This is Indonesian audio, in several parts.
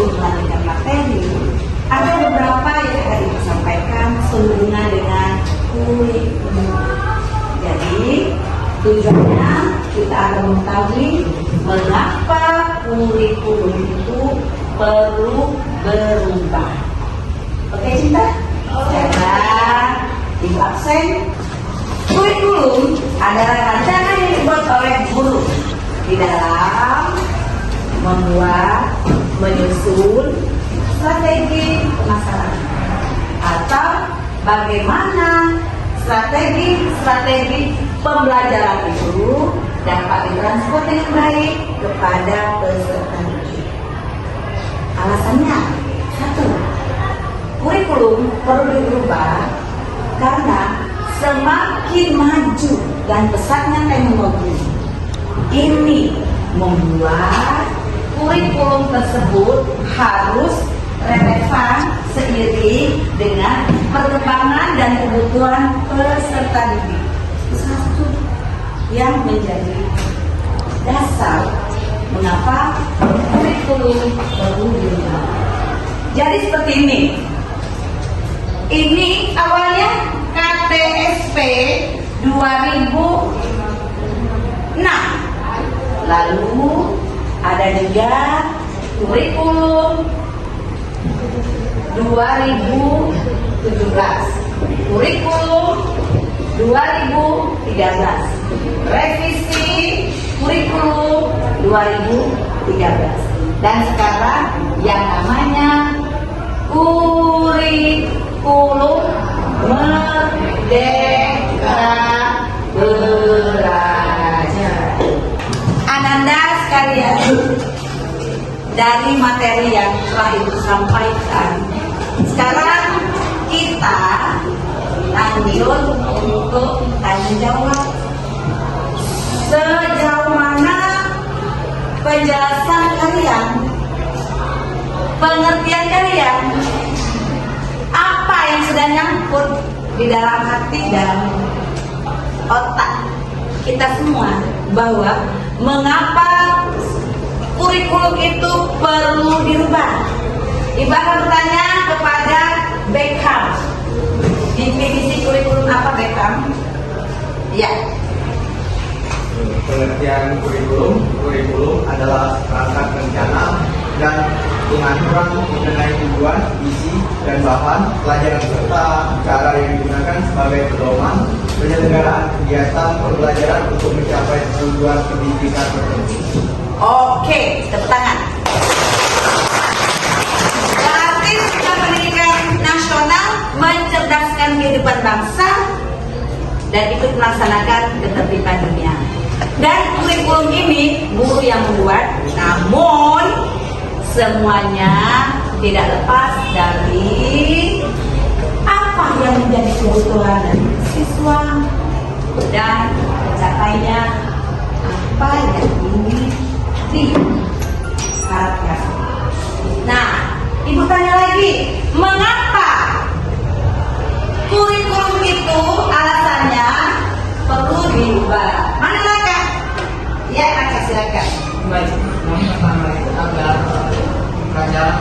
Ibu melanjutkan materi, ada beberapa yang akan Ibu sampaikan sehubungan dengan kurikulum. Jadi tujuannya kita akan mengetahui mengapa kurikulum itu perlu berubah. Oke Cinta? Jangan Ibu absen. Kurikulum adalah rancangan yang dibuat oleh guru di dalam membuat, menyusun strategi pemasaran atau bagaimana strategi pembelajaran itu dapat ditransport dengan baik kepada peserta didik. Alasannya satu, kurikulum perlu dirubah karena semakin maju dan pesatnya teknologi ini membuat kurikulum tersebut harus relevan seiring dengan perkembangan dan kebutuhan peserta didik. Satu yang menjadi dasar mengapa kurikulum perlu dirubah. Jadi seperti ini. Ini awalnya KTSP 2006. Lalu ada juga kurikulum 2017, kurikulum 2013, revisi kurikulum 2013, dan sekarang yang namanya kurikulum Merdeka Belajar. Ananda sekalian, dari materi yang telah Ibu sampaikan, sekarang kita lanjut untuk tanya jawab. Sejauh mana penjelasan kalian, pengertian kalian, apa yang sudah nyangkut di dalam hati dan otak kita semua bahwa mengapa kurikulum itu perlu dirubah? Ibu akan bertanya kepada Beckham. Definisi kurikulum apa, Beckham? Ya. Pengertian kurikulum adalah perangkat rencana dan pengaturan mengenai tujuan, isi, dan bahan pelajaran serta cara yang digunakan sebagai pedoman penyelenggaraan kegiatan pembelajaran untuk mencapai tujuan pendidikan tertentu. Oke, tepuk tangan. Berarti sistem pendidikan nasional mencerdaskan kehidupan bangsa dan ikut melaksanakan ketertiban dunia. Dan kurikulum ini guru yang membuat, namun semuanya tidak lepas dari apa yang menjadi kebutuhan dari siswa dan mencapainya apa yang ingin diharapkan. Nah, Ibu tanya lagi, mengapa kurikulum itu alasannya perlu diubah? Mana Raka? Ya, Raka silakan. Baik, yang pertama itu agar pelajaran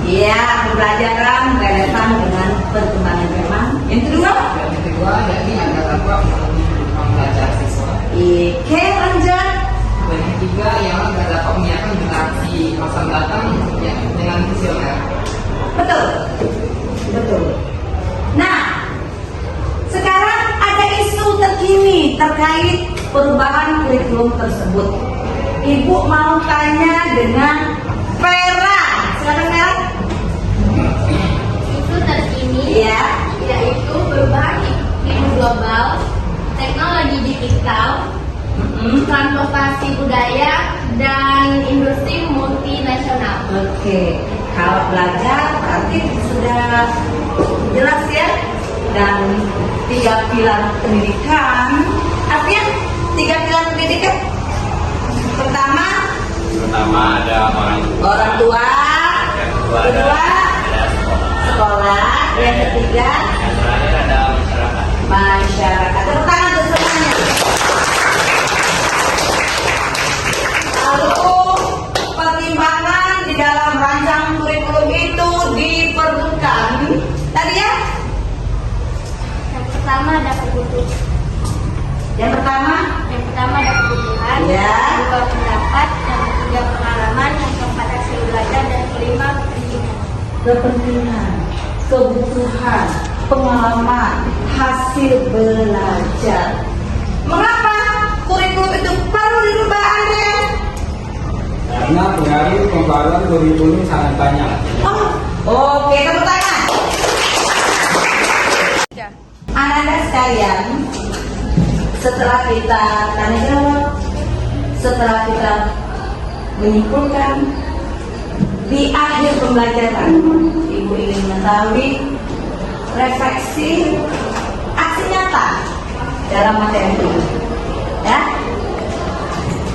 Iya, pembelajaran relevan dengan perkembangan zaman. Yang kedua? Yang kedua, jadi agar dapat belajar siswa. Oke, lanjut. Dan yang ketiga, yang agar dapat menyiapkan generasi masa mendatang ya, dengan visioner. Betul. Betul. Nah, sekarang ada isu terkini terkait perubahan kurikulum tersebut. Ibu mau tanya dengan Vera. Silakan Vera. Isu terkini yaitu perubahan iklim global, teknologi digital, transportasi budaya, dan industri multinasional. Oke, kalau belajar berarti sudah jelas ya. Dan 3 pilar pendidikan, artinya 3 pilar pendidikan. Pertama ada orang tua, kedua ada sekolah, yang ketiga yang terakhir ada masyarakat. Tepuk tangan untuk semuanya. Lalu pertimbangan di dalam pertama ada kebutuhan. Yang pertama, Ada kebutuhan. Ya. Kedua pendapat. Yang ketiga pengalaman. Yang keempat hasil belajar. Dan kelima kepentingan. kepentingan, kebutuhan, pengalaman, hasil belajar. Mengapa kurikulum itu perlu dirubah, Andre? Karena pengaruh pembaruan kurikulum sangat banyak. Oh, oke, tepuk tangan. Anak-anak sekalian, setelah kita tanya jawab, setelah kita menyimpulkan, di akhir pembelajaran, Ibu ingin mengetahui refleksi aksi nyata dalam materi ini. Ya,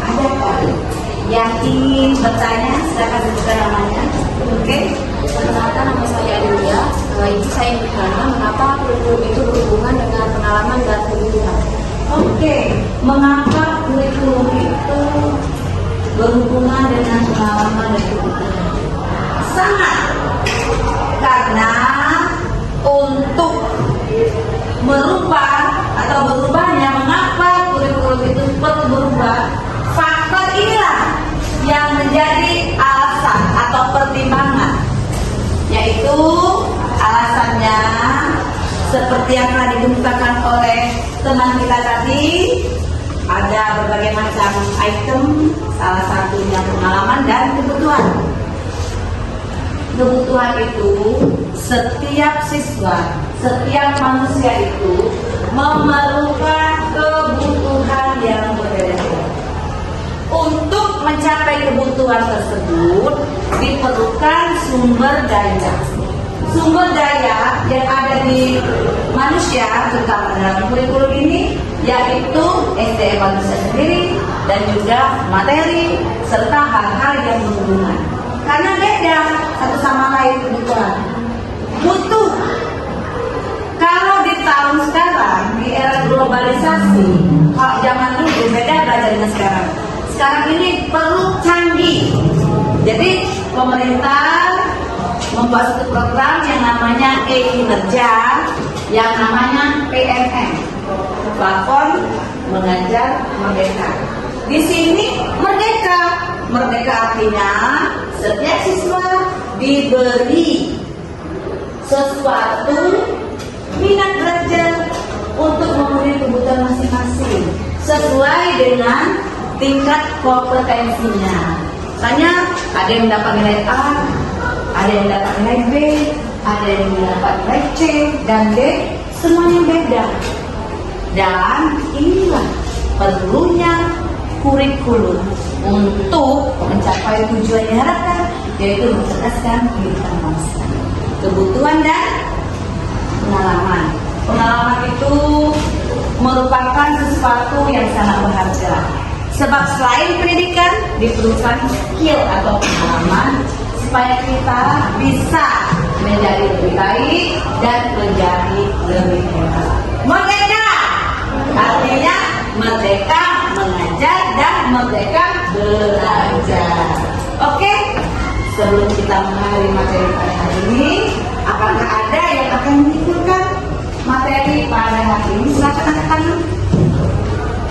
adakah yang ingin bertanya? Silakan sebutkan namanya. Oke. Perkenalkan, nama saya Adelia. Setelah itu saya ingin bertanya mengapa kurikulum itu berhubungan dengan pengalaman dan kebutuhan. Oke, mengapa kurikulum itu berhubungan dengan pengalaman dan kebutuhan? Sangat, karena untuk merubah atau berubahnya, mengapa kurikulum itu perlu berubah, faktor inilah yang menjadi alasan atau pertimbangan, yaitu alasannya seperti yang telah dikemukakan oleh teman kita tadi, ada berbagai macam item, salah satunya pengalaman dan kebutuhan. Kebutuhan itu setiap siswa, setiap manusia itu memerlukan kebutuhan yang berbeda-beda. Untuk mencapai kebutuhan tersebut diperlukan sumber daya. Sumber daya yang ada di manusia, terutama dalam kurikulum ini, yaitu SDM manusia sendiri dan juga materi serta hal-hal yang berhubungan. Karena beda satu sama lain kebutuhan. Butuh. Kalau di tahun sekarang, di era globalisasi, kalau zaman dulu beda belajarnya sekarang. Sekarang ini perlu canggih. Jadi pemerintah membuat satu program yang namanya e-kinerja, yang namanya PMM, Platform Mengajar Merdeka. Di sini merdeka, merdeka artinya setiap siswa diberi sesuatu minat belajar untuk memenuhi kebutuhan masing-masing sesuai dengan tingkat kompetensinya. Misalnya ada yang dapat nilai A, ada yang dapat nilai B, ada yang dapat nilai C dan D, semuanya beda. Dan inilah perlunya kurikulum untuk mencapai tujuan yang diharapkan, yaitu mencerdaskan kehidupan bangsa. Kebutuhan dan pengalaman. Pengalaman itu merupakan sesuatu yang sangat berharga. Sebab selain pendidikan, diperlukan skill atau pengalaman supaya kita bisa menjadi lebih baik dan menjadi lebih hebat. Merdeka artinya merdeka mengajar dan merdeka belajar. Oke, sebelum kita mengakhiri materi pada hari ini, apakah ada yang akan menyimpulkan materi pada hari ini? Silakan angkat.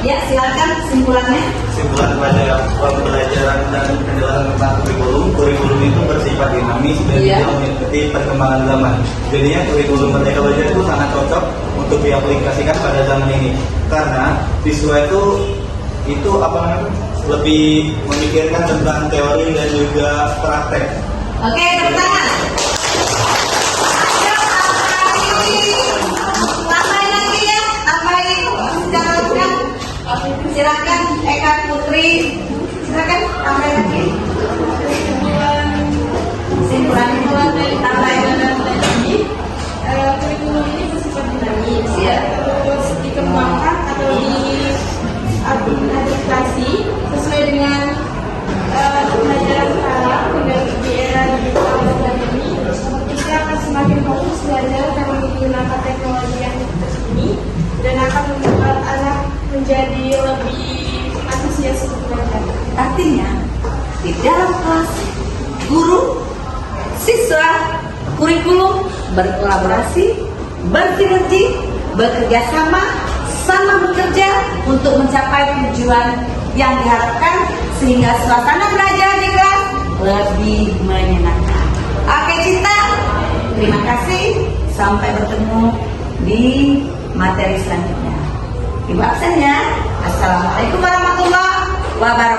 Ya, silakan simpulannya. Simpulan pada pembelajaran dan penjelasan tentang kurikulum itu bersifat dinamis dan Iya. tidak mengikuti perkembangan zaman. Jadinya kurikulum Merdeka Belajar itu sangat cocok untuk diaplikasikan pada zaman ini, karena siswa itu lebih memikirkan tentang teori dan juga praktek. Oke, tepuk tangan. Tambahin lagi ya, tambahin. Silakan Eka Putri, silakan tambahin lagi. Simpulan tambahin lagi. Kurikulum ini bersifat dinamis, Iya. terus dikembangkan atau diadaptasi sesuai dengan pelajaran sekarang di era digital dan ini. Kita akan semakin fokus belajar karena menggunakan teknologi yang terkini dan akan membuat anak menjadi lebih antusias untuk belajar. Artinya, di dalam kelas, guru, siswa, kurikulum berkolaborasi, bersinergi bekerja sama, sama bekerja untuk mencapai tujuan yang diharapkan sehingga suasana belajar di kelas lebih menyenangkan. Oke Cinta, terima kasih. Sampai bertemu di materi selanjutnya. Ibu absen ya. Assalamualaikum warahmatullahi wabarakatuh.